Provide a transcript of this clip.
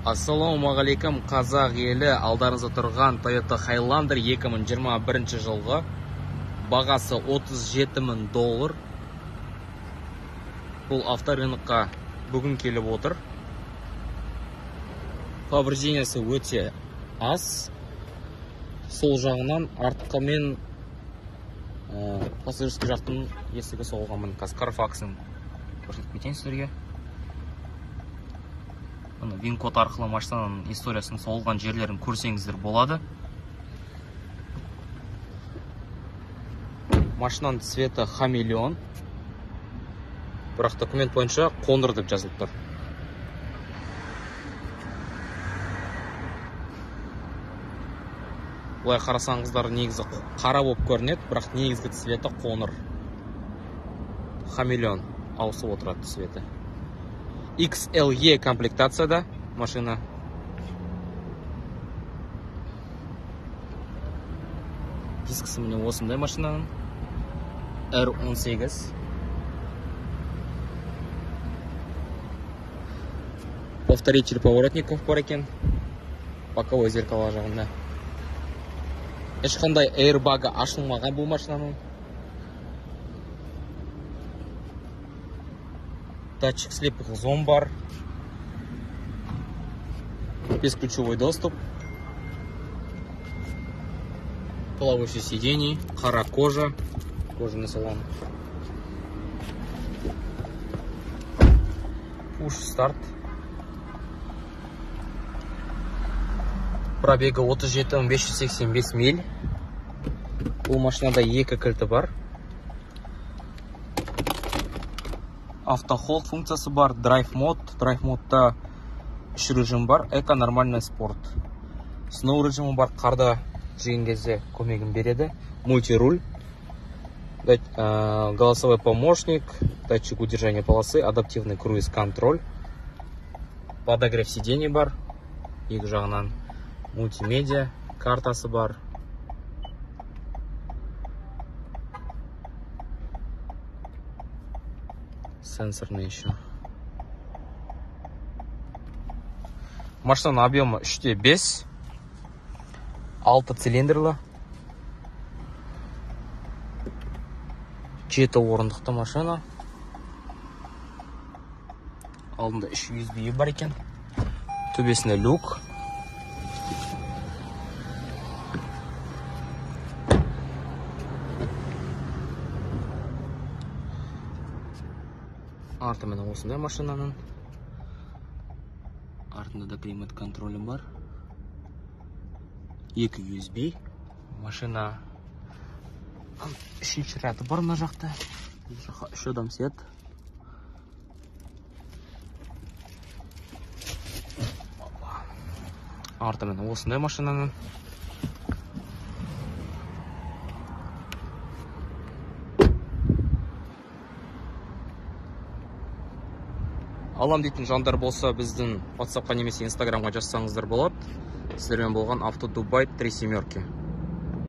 Ассалаумағалейкум, қазақ елі. Алдарыңызда тұрған Toyota Highlander 2021 жылғы. Бағасы $37,000. Бұл авторыныққа бүгін келіп отыр. Повреждениясы өте аз. Сол жағынан артқы мен пассажирский жақтың есігі соғылған. Қазір Carfax'ын көрсетіп кетейін сіздерге. Вин-код арқылы машинаның историясын соғылған жерлерін көрсеңіздер болады. Машинаның цветі хамелеон. Бірақ документ бойынша Қоңыр деп жазылып тұр. Бұлай қарасаңыздар негізі қара болып көрінеді, бірақ негізгі цветі Қоңыр. Хамелеон ауысып отырады цветі. XLE комплектацияда машина. Дискісі міне осындай машинаның. R18. Повторитель поворотников бар екен. Боковой зеркало жағында. Ешқандай airbag'ы ашылмаған бұл машинаның. Датчик слепых зон бар. Бесключевой доступ. Плавающее сидений. Қара кожа. Кожаный салон. Push старт. Пробегі 37,585 миль. Бұл машинада екі кілті бар. Автохолд функциясы бар. Драйв мод. Драйв модта 3 режим бар. Эко, нормальный, спорт. Сноу режимі бар. Қарда жеген кезде көмегін береді. Мультируль. Голосовой помощник. Датчик удержания полосы. Адаптивный круиз-контроль. Подогрев сидений бар. Екі жағынан мультимедиа. Картасы бар. Сенсорный еще. Машинаның объемы 3/5. 6 цилиндрлы. 7 орындықты машина. Алдында 3 USB бар екен. Төбесінде люк. Артымен осындай машинаның. Артында да климат контролі бар. 2 USB. Машина 3-ші ряды бар мына жақта. 3 адам сет. Артымен осындай машинаның. Алам дейтін жандар болса, біздің WhatsApp-қа немесе Instagram-ға жазсаңыздар болады. Сіздермен болған Авто Дубай 3 семерки.